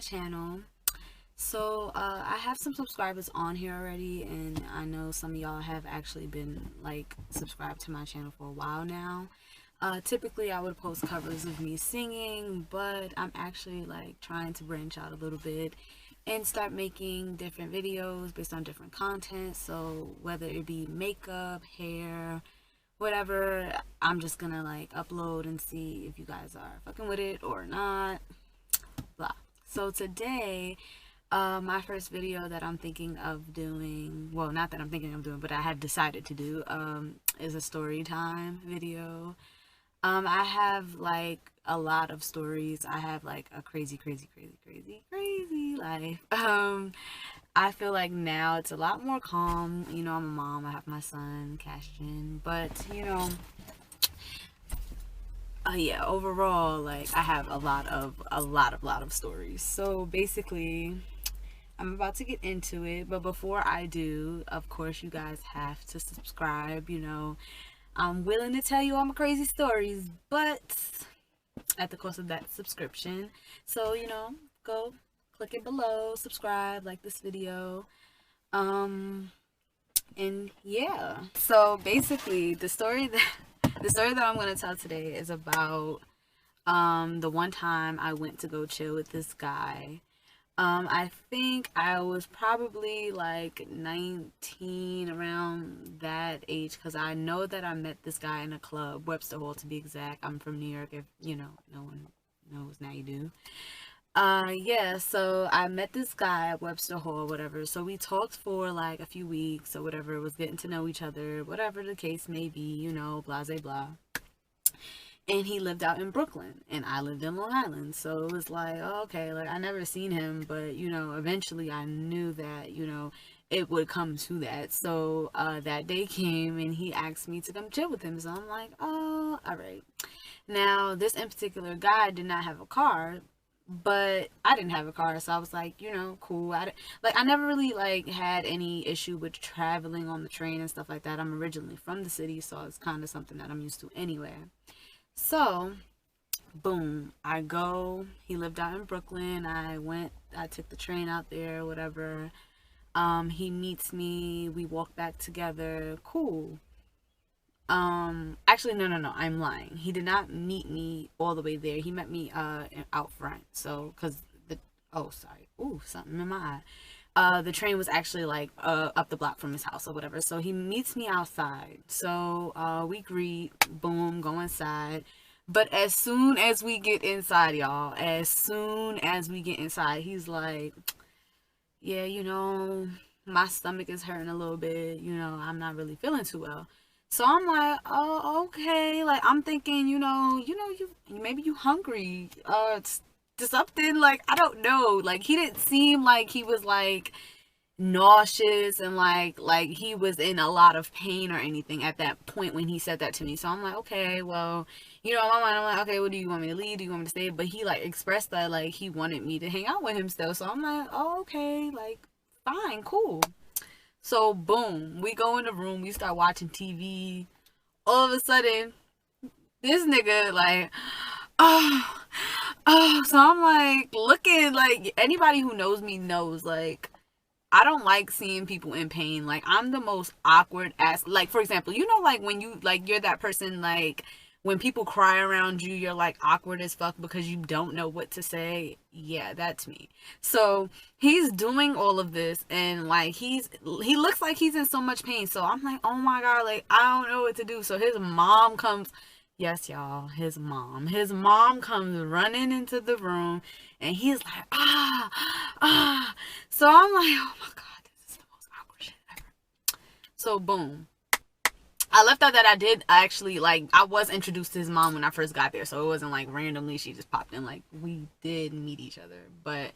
channel. So I have some subscribers on here already, and I know some of y'all have actually been like subscribed to my channel for a while now. Typically I would post covers of me singing, but I'm actually like trying to branch out a little bit and start making different videos based on different content. So whether it be makeup, hair, whatever, I'm just gonna like upload and see if you guys are fucking with it or not, blah. So today, my first video that I'm thinking of doing, well, not that I'm thinking of doing, but I have decided to do, is a story time video. I have like a lot of stories. I have like a crazy life. I feel like now it's a lot more calm. You know, I'm a mom, I have my son, Cashton, but you know, yeah, overall, like I have a lot of stories. So basically, I'm about to get into it, but before I do, of course, you guys have to subscribe. You know, I'm willing to tell you all my crazy stories, but at the cost of that subscription. So, you know, go click it below, subscribe, like this video. And yeah. So basically, the story that I'm going to tell today is about the one time I went to go chill with this guy. I think I was probably like 19, around that age, because I know that I met this guy in a club, Webster Hall to be exact. I'm from New York, if you know, no one knows, now you do. Yeah, so I met this guy at Webster Hall, whatever. So we talked for like a few weeks or whatever. It was getting to know each other, whatever the case may be, you know, blah, blah, blah. And he lived out in Brooklyn and I lived in Long Island, so it was like, oh, okay, like I never seen him, but you know, eventually I knew that, you know, it would come to that. So that day came and he asked me to come chill with him, so I'm like, oh, all right. Now this in particular guy did not have a car, but I didn't have a car, so I was like, you know, cool. I never really like had any issue with traveling on the train and stuff like that. I'm originally from the city, so it's kind of something that I'm used to anyway. So, boom, I go. He lived out in Brooklyn. I took the train out there, whatever. He meets me. We walk back together. Cool. Actually, no, I'm lying. He did not meet me all the way there. He met me out front. So, cause oh, sorry. Ooh, something in my eye. The train was actually like up the block from his house or whatever. So he meets me outside. So we greet, boom, go inside. But as soon as we get inside, y'all, as soon as we get inside, he's like, yeah, you know, my stomach is hurting a little bit. You know, I'm not really feeling too well. So I'm like, oh, okay. Like I'm thinking, you maybe you hungry. Something, like I don't know. Like he didn't seem like he was like nauseous and like he was in a lot of pain or anything at that point when he said that to me. So I'm like, okay, well, you know, in my mind I'm like, okay, well, do you want me to leave? Do you want me to stay? But he like expressed that like he wanted me to hang out with him still. So I'm like, oh, okay, like fine, cool. So boom, we go in the room, we start watching TV. All of a sudden, this nigga like, oh, so I'm like looking, like anybody who knows me knows, like I don't like seeing people in pain. Like I'm the most awkward ass, like for example, you know, like when you like you're that person, like when people cry around you, you're like awkward as fuck because you don't know what to say. Yeah, that's me. So he's doing all of this and like he looks like he's in so much pain. So I'm like, oh my god, like I don't know what to do. So his mom comes. Yes, y'all, his mom comes running into the room and he's like, ah. So I'm like, oh my god, this is the most awkward shit ever. So boom, I left out that I did actually, like, I was introduced to his mom when I first got there, so it wasn't like randomly she just popped in. Like we did meet each other, but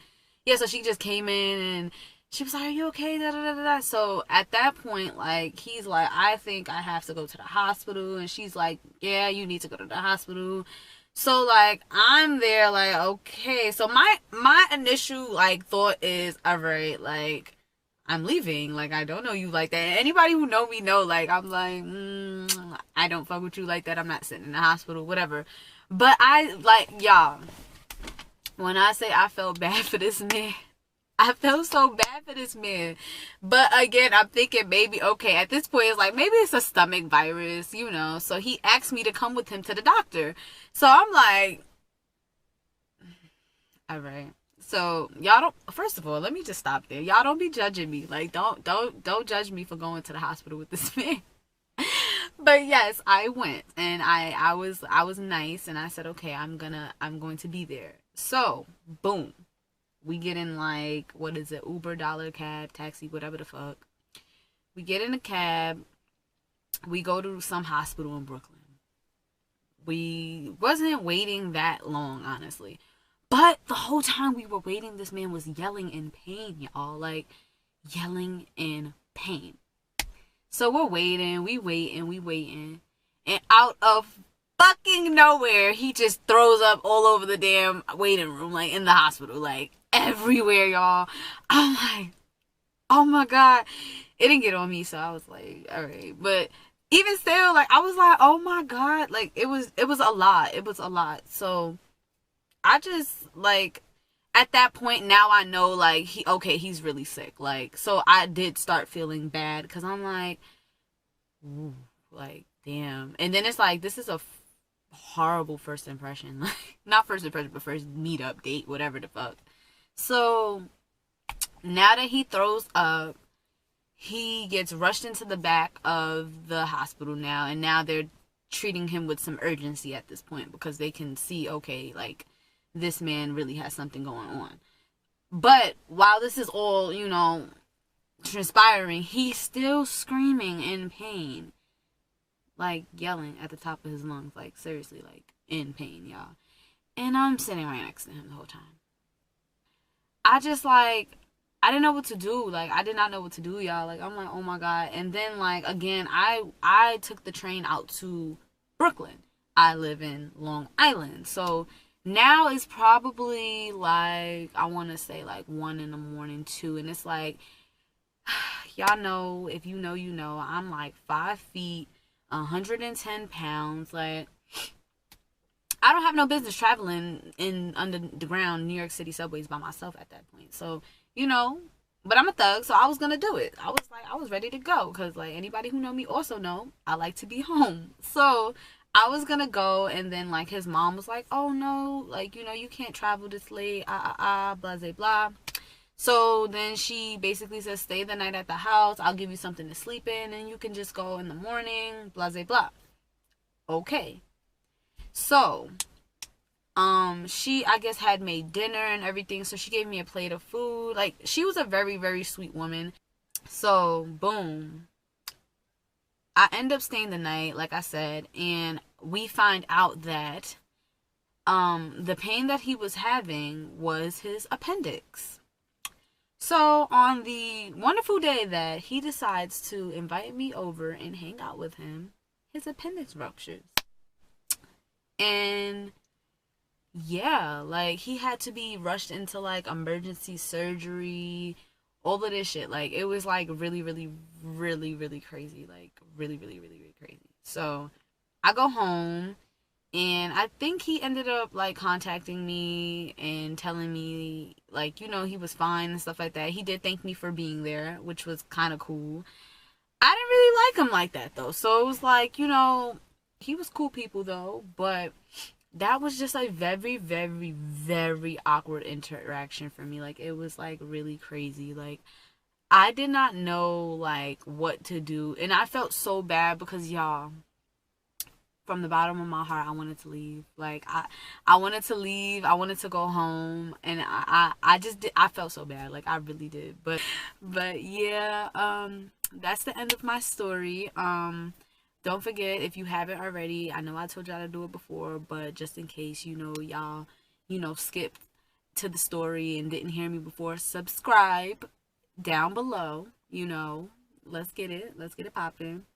yeah, so she just came in and she was like, are you okay, da, da, da, da. So at that point, like he's like, I think I have to go to the hospital, and she's like, yeah, you need to go to the hospital. So like I'm there like, okay. So my initial like thought is, all right, like I'm leaving. Like I don't know you like that. Anybody who know me know, like I'm like, I don't fuck with you like that. I'm not sitting in the hospital, whatever. But I like, y'all, When I say I felt bad for this man, I felt so bad for this man. But again, I'm thinking maybe, okay, at this point, it's like, maybe it's a stomach virus, you know. So he asked me to come with him to the doctor. So I'm like, all right. So y'all don't, first of all, let me just stop there. Y'all don't be judging me. Like, don't judge me for going to the hospital with this man. But yes, I went, and I was nice, and I said, okay, I'm going to be there. So boom, we get in, like, what is it, Uber, dollar, cab, taxi, whatever the fuck. We get in a cab. We go to some hospital in Brooklyn. We wasn't waiting that long, honestly. But the whole time we were waiting, this man was yelling in pain, y'all. Like, yelling in pain. So we're waiting, we waiting. And out of fucking nowhere, he just throws up all over the damn waiting room, like in the hospital, like everywhere, y'all. I'm like, oh my God. It didn't get on me, so I was like, all right. But even still, like, I was like, oh my God. Like, it was a lot. It was a lot. So I just, like, at that point, now I know, like, he's really sick. Like, so I did start feeling bad, because I'm like, ooh, like, damn. And then it's like, this is a horrible first impression. Like, not first impression, but first meetup, date, whatever the fuck. So now that he throws up, he gets rushed into the back of the hospital now, and now they're treating him with some urgency at this point, because they can see, okay, like, this man really has something going on. But while this is all, you know, transpiring, he's still screaming in pain, like yelling at the top of his lungs, like seriously, like in pain, y'all. And I'm sitting right next to him the whole time. I just, like, I didn't know what to do. Like, I did not know what to do, y'all. Like, I'm like, oh my God. And then, like, again, I took the train out to Brooklyn. I live in Long Island. So now it's probably, like, I want to say, like, 1 in the morning, 2. And it's like, y'all know, if you know, you know, I'm like 5 feet, 110 pounds. Like, I don't have no business traveling in under the ground New York City subways by myself at that point. So, you know, but I'm a thug, so I was gonna do it. I was ready to go, because, like, anybody who know me also know I like to be home. So I was gonna go, and then, like, his mom was like, oh no, like, you know, you can't travel this late, blah blah blah. So then she basically says, stay the night at the house, I'll give you something to sleep in, and you can just go in the morning, blah blah blah. Okay. So she, I guess, had made dinner and everything, so she gave me a plate of food. Like, she was a very, very sweet woman. So boom, I end up staying the night, like I said, and we find out that the pain that he was having was his appendix. So on the wonderful day that he decides to invite me over and hang out with him, his appendix ruptures. And yeah, like, he had to be rushed into, like, emergency surgery, all of this shit. Like, it was, like, really, really, really, really crazy. Like, really, really, really, really crazy. So I go home, and I think he ended up, like, contacting me and telling me, like, you know, he was fine and stuff like that. He did thank me for being there, which was kind of cool. I didn't really like him like that, though. So it was like, you know, he was cool people, though, but that was just a very, very, very awkward interaction for me. Like, it was, like, really crazy. Like, I did not know, like, what to do, and I felt so bad, because, y'all, from the bottom of my heart, I wanted to leave. Like, I wanted to leave. I wanted to go home, and I just did. I felt so bad. Like, I really did. But yeah, that's the end of my story. Don't forget, if you haven't already, I know I told y'all to do it before, but just in case, you know, y'all, you know, skipped to the story and didn't hear me before, subscribe down below. You know, let's get it popping.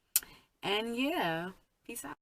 And yeah, peace out.